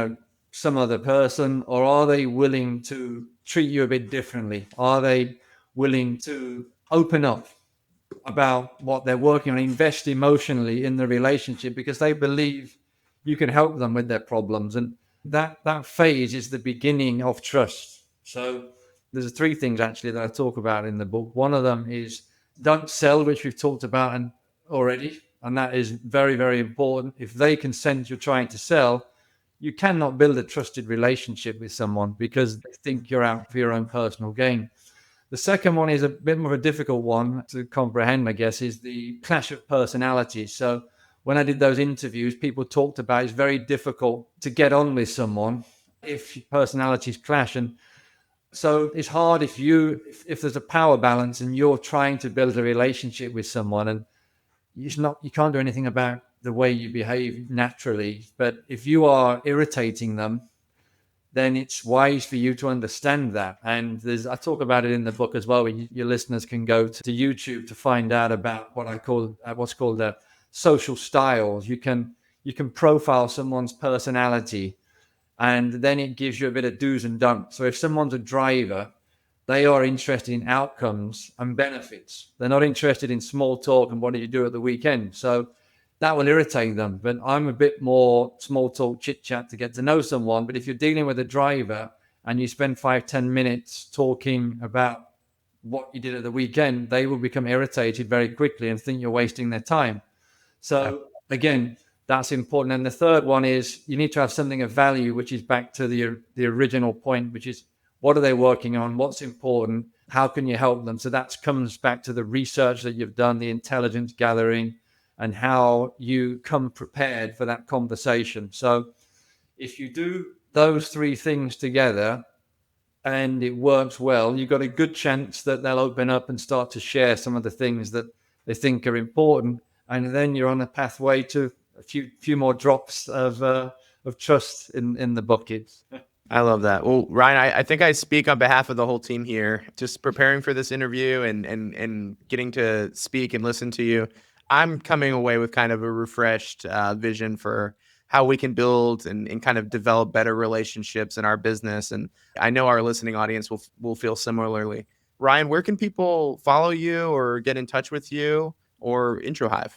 some other person, or are they willing to treat you a bit differently? Are they willing to open up about what they're working on, invest emotionally in the relationship because they believe you can help them with their problems? And that phase is the beginning of trust. So there's three things actually that I talk about in the book. One of them is don't sell, which we've talked about already, and that is very, very important. If they can sense you're trying to sell, you cannot build a trusted relationship with someone because they think you're out for your own personal gain. The second one is a bit more of a difficult one to comprehend, I guess, is the clash of personalities. So when I did those interviews, people talked about it's very difficult to get on with someone if personalities clash. And so it's hard if there's a power balance and you're trying to build a relationship with someone and you can't do anything about the way you behave naturally. But if you are irritating them, then it's wise for you to understand that. And I talk about it in the book as well, where your listeners can go to YouTube to find out about what's called social styles. You can profile someone's personality, and then it gives you a bit of do's and don'ts. So if someone's a driver, they are interested in outcomes and benefits. They're not interested in small talk and what do you do at the weekend. So that will irritate them. But I'm a bit more small talk, chit chat to get to know someone. But if you're dealing with a driver and you spend 5-10 minutes talking about what you did at the weekend, they will become irritated very quickly and think you're wasting their time. So again, that's important. And the third one is you need to have something of value, which is back to the original point, which is what are they working on? What's important? How can you help them? So that comes back to the research that you've done, the intelligence gathering, and how you come prepared for that conversation. So if you do those three things together and it works well, you've got a good chance that they'll open up and start to share some of the things that they think are important. And then you're on a pathway to a few more drops of trust in the bucket. I love that. Well, Ryan, I think I speak on behalf of the whole team here. Just preparing for this interview and getting to speak and listen to you, I'm coming away with kind of a refreshed vision for how we can build and kind of develop better relationships in our business. And I know our listening audience will feel similarly. Ryan, where can people follow you or get in touch with you or Introhive?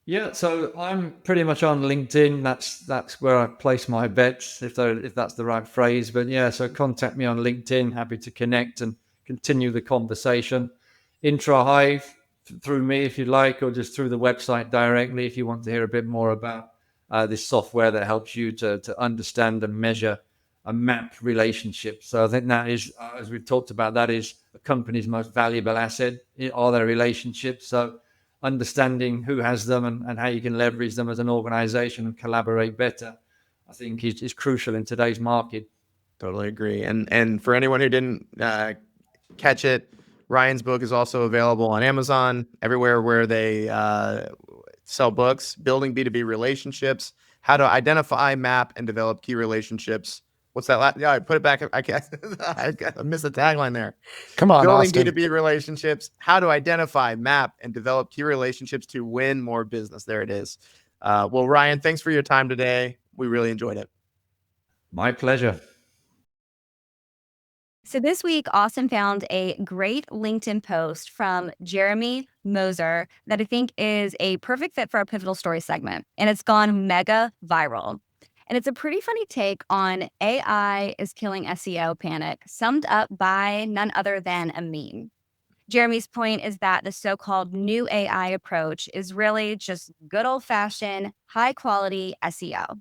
Yeah, so I'm pretty much on LinkedIn. That's where I place my bets, if that's the right phrase. But yeah, so contact me on LinkedIn. Happy to connect and continue the conversation. Introhive through me if you like, or just through the website directly if you want to hear a bit more about this software that helps you to understand and measure and map relationships. So I think that is, as we've talked about, that is a company's most valuable asset are their relationships. So understanding who has them and how you can leverage them as an organization and collaborate better, I think is crucial in today's market. Totally agree. And for anyone who didn't catch it, Ryan's book is also available on Amazon, everywhere where they sell books. Building B2B relationships, how to identify, map, and develop key relationships. What's that? Yeah, I put it back. I missed the tagline there. Come on, Building Austin. B2B relationships, how to identify, map, and develop key relationships to win more business. There it is. Well, Ryan, thanks for your time today. We really enjoyed it. My pleasure. So this week, Austin found a great LinkedIn post from Jeremy Moser that I think is a perfect fit for our Pivotal Story segment. And it's gone mega viral. And it's a pretty funny take on AI is killing SEO panic, summed up by none other than a meme. Jeremy's point is that the so-called new AI approach is really just good old-fashioned, high-quality SEO.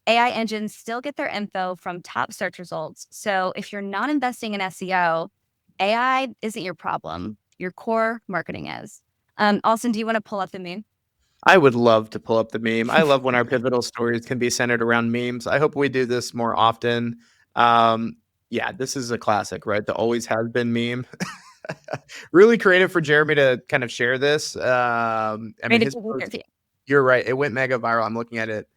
AI engines still get their info from top search results. So if you're not investing in SEO, AI isn't your problem. Your core marketing is. Austin, do you want to pull up the meme? I would love to pull up the meme. I love when our pivotal stories can be centered around memes. I hope we do this more often. Yeah, this is a classic, right? The always has been meme. Really creative for Jeremy to kind of share this. I mean, his post, you're right. It went mega viral. I'm looking at it.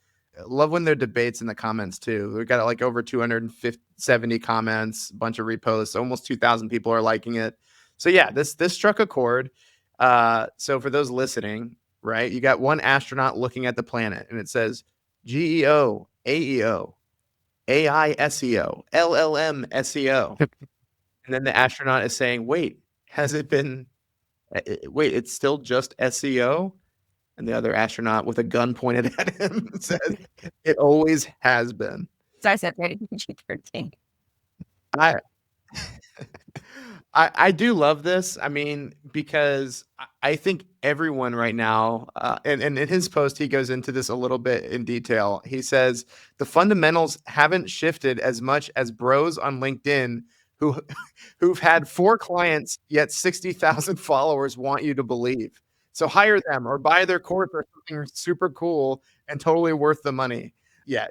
Love when there are debates in the comments too. We've got like over 270 comments, a bunch of reposts, almost 2,000 people are liking it. So yeah, this struck a chord. So for those listening, right, you got one astronaut looking at the planet, and it says GEO, AEO, AI SEO, LLM SEO, and then the astronaut is saying, "Wait, has it been? Wait, it's still just SEO?" And the other astronaut with a gun pointed at him said, "It always has been." So I said PG-13. I I do love this. I mean, because I think everyone right now, and in his post, he goes into this a little bit in detail. He says the fundamentals haven't shifted as much as bros on LinkedIn who who've had 4 clients yet 60,000 followers want you to believe. So hire them or buy their course or something super cool and totally worth the money. Yeah,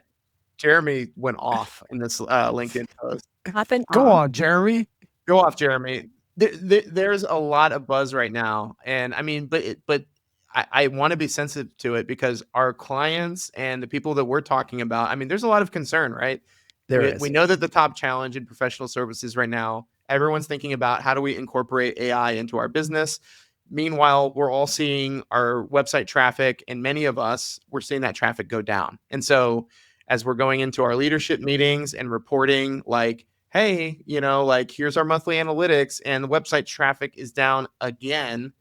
Jeremy went off in this LinkedIn post. Go on, Jeremy. Go off, Jeremy. There's a lot of buzz right now, and I mean, but I want to be sensitive to it because our clients and the people that we're talking about. I mean, there's a lot of concern, right? We know that the top challenge in professional services right now, everyone's thinking about how do we incorporate AI into our business. Meanwhile, we're all seeing our website traffic, and many of us, we're seeing that traffic go down. And so, as we're going into our leadership meetings and reporting, like, hey, like here's our monthly analytics and the website traffic is down again.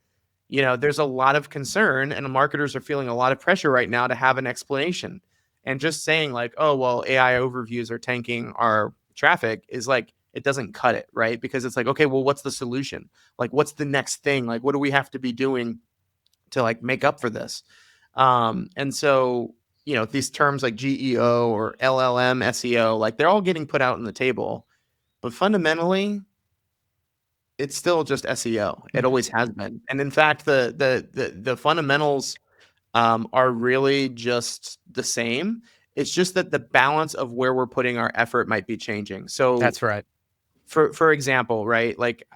There's a lot of concern and the marketers are feeling a lot of pressure right now to have an explanation. And just saying like, oh, well, AI overviews are tanking our traffic is like, it doesn't cut it, right? Because it's like, okay, well, what's the solution? Like, what's the next thing? Like, what do we have to be doing to like make up for this? And so, these terms like GEO or LLM SEO, like they're all getting put out on the table. But fundamentally, it's still just SEO. It always has been. And in fact, the fundamentals are really just the same. It's just that the balance of where we're putting our effort might be changing. So That's right. For example, right? Like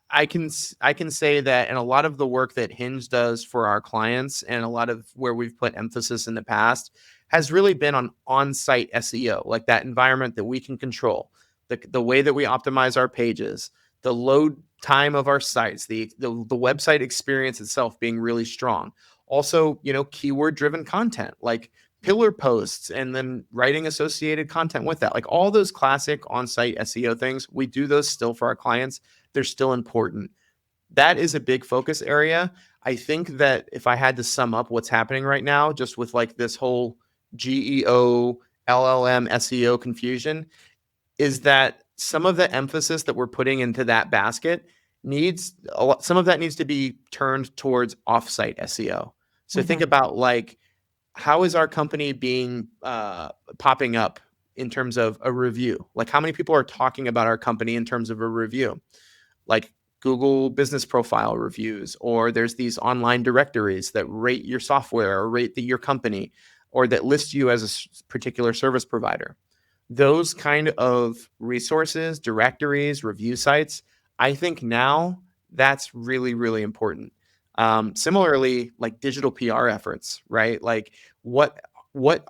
I can say that in a lot of the work that Hinge does for our clients and a lot of where we've put emphasis in the past has really been on on-site SEO, like that environment that we can control, the way that we optimize our pages, the load time of our sites, the website experience itself being really strong. Also, keyword driven content like pillar posts and then writing associated content with that. Like all those classic on-site SEO things, we do those still for our clients. They're still important. That is a big focus area. I think that if I had to sum up what's happening right now, just with like this whole GEO, LLM, SEO confusion, is that some of the emphasis that we're putting into that basket some of that needs to be turned towards offsite SEO. So think about like, how is our company being popping up in terms of a review? Like how many people are talking about our company in terms of a review? Like Google business profile reviews, or there's these online directories that rate your software or rate your company, or that list you as a particular service provider. Those kind of resources, directories, review sites, I think now that's really, really important. Similarly, like digital PR efforts, right? Like what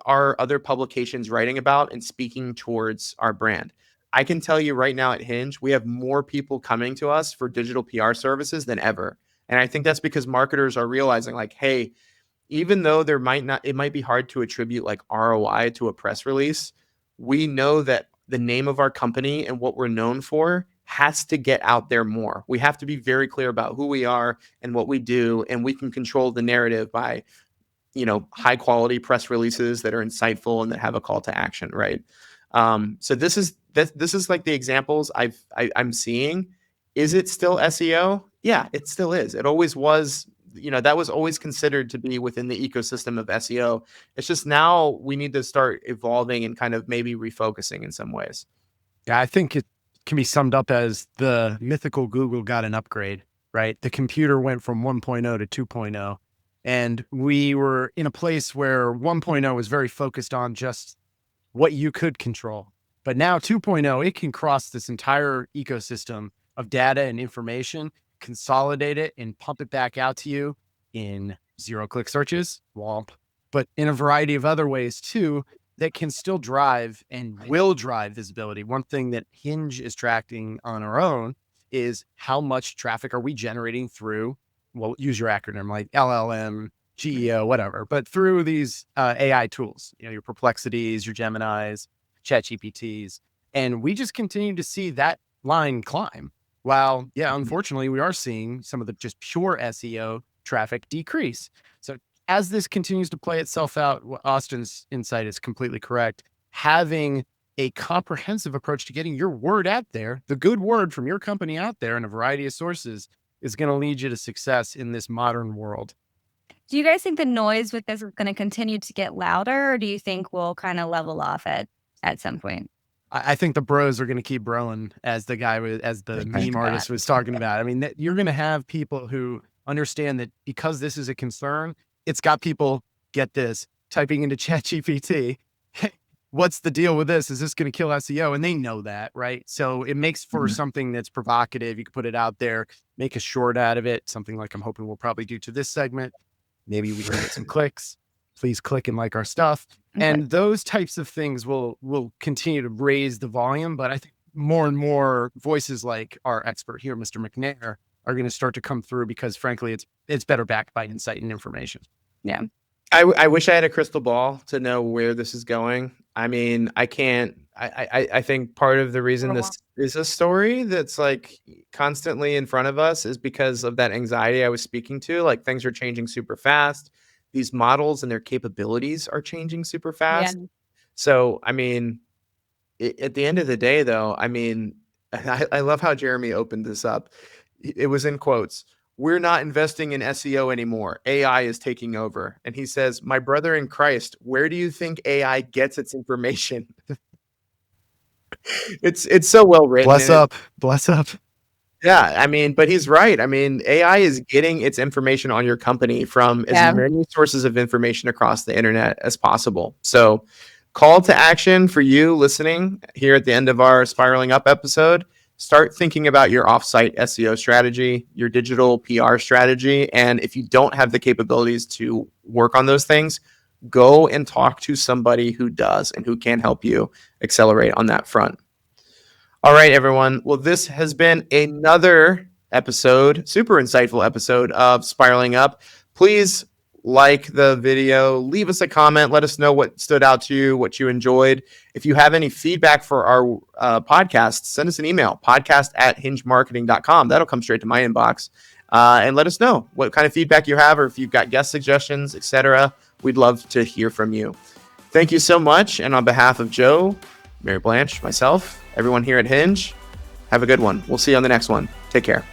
are other publications writing about and speaking towards our brand? I can tell you right now at Hinge, we have more people coming to us for digital PR services than ever. And I think that's because marketers are realizing like, hey, even though it might be hard to attribute like ROI to a press release, we know that the name of our company and what we're known for has to get out there more. We have to be very clear about who we are and what we do, and we can control the narrative by, high quality press releases that are insightful and that have a call to action, right? So this is like the examples I'm seeing. Is it still SEO? Yeah, it still is. It always was. That was always considered to be within the ecosystem of SEO. It's just now we need to start evolving and kind of maybe refocusing in some ways. Yeah, I think it can be summed up as the mythical Google got an upgrade. right? The computer went from 1.0 to 2.0. And we were in a place where 1.0 was very focused on just what you could control. But now 2.0, it can cross this entire ecosystem of data and information, consolidate it, and pump it back out to you in zero-click searches, womp, but in a variety of other ways too, that can still drive and will drive visibility. One thing that Hinge is tracking on our own is how much traffic are we generating through, well, use your acronym like LLM, GEO, whatever, but through these AI tools, your Perplexities, your Geminis, ChatGPTs. And we just continue to see that line climb. While, unfortunately, we are seeing some of the just pure SEO traffic decrease. So as this continues to play itself out, Austin's insight is completely correct. Having a comprehensive approach to getting your word out there, the good word from your company out there in a variety of sources, is going to lead you to success in this modern world. Do you guys think the noise with this is going to continue to get louder, or do you think we'll kind of level off at some point? I think the bros are going to keep broing, as the meme artist was talking about. I mean, you're going to have people who understand that because this is a concern, it's got people, get this, typing into ChatGPT, hey, what's the deal with this? Is this going to kill SEO? And they know that, right? So it makes for something that's provocative. You can put it out there, make a short out of it, something like I'm hoping we'll probably do to this segment. Maybe we can get some clicks. Please click and like our stuff. Okay. And those types of things will continue to raise the volume. But I think more and more voices like our expert here, Mr. McNair, are going to start to come through because, frankly, it's better backed by insight and information. Yeah. I wish I had a crystal ball to know where this is going. I mean, I can't. I think part of the reason this is a story that's like constantly in front of us is because of that anxiety I was speaking to. Like, things are changing super fast. These models and their capabilities are changing super fast. Yeah. So, I mean, at the end of the day, though, I mean, I love how Jeremy opened this up. It was in quotes. We're not investing in SEO anymore. AI is taking over. And he says, my brother in Christ, where do you think AI gets its information? It's so well written. Bless up. Yeah, I mean, but he's right. I mean, AI is getting its information on your company from as many sources of information across the internet as possible. So, call to action for you listening here at the end of our Spiraling Up episode. Start thinking about your offsite SEO strategy, your digital PR strategy. And if you don't have the capabilities to work on those things, go and talk to somebody who does and who can help you accelerate on that front. All right, everyone. Well, this has been another episode, super insightful episode of Spiraling Up. Please like the video, leave us a comment, let us know what stood out to you, what you enjoyed. If you have any feedback for our podcast, send us an email, podcast@hingemarketing.com. That'll come straight to my inbox. And let us know what kind of feedback you have, or if you've got guest suggestions, etc. We'd love to hear from you. Thank you so much. And on behalf of Joe, Mary-Blanche, myself, everyone here at Hinge, have a good one. We'll see you on the next one. Take care.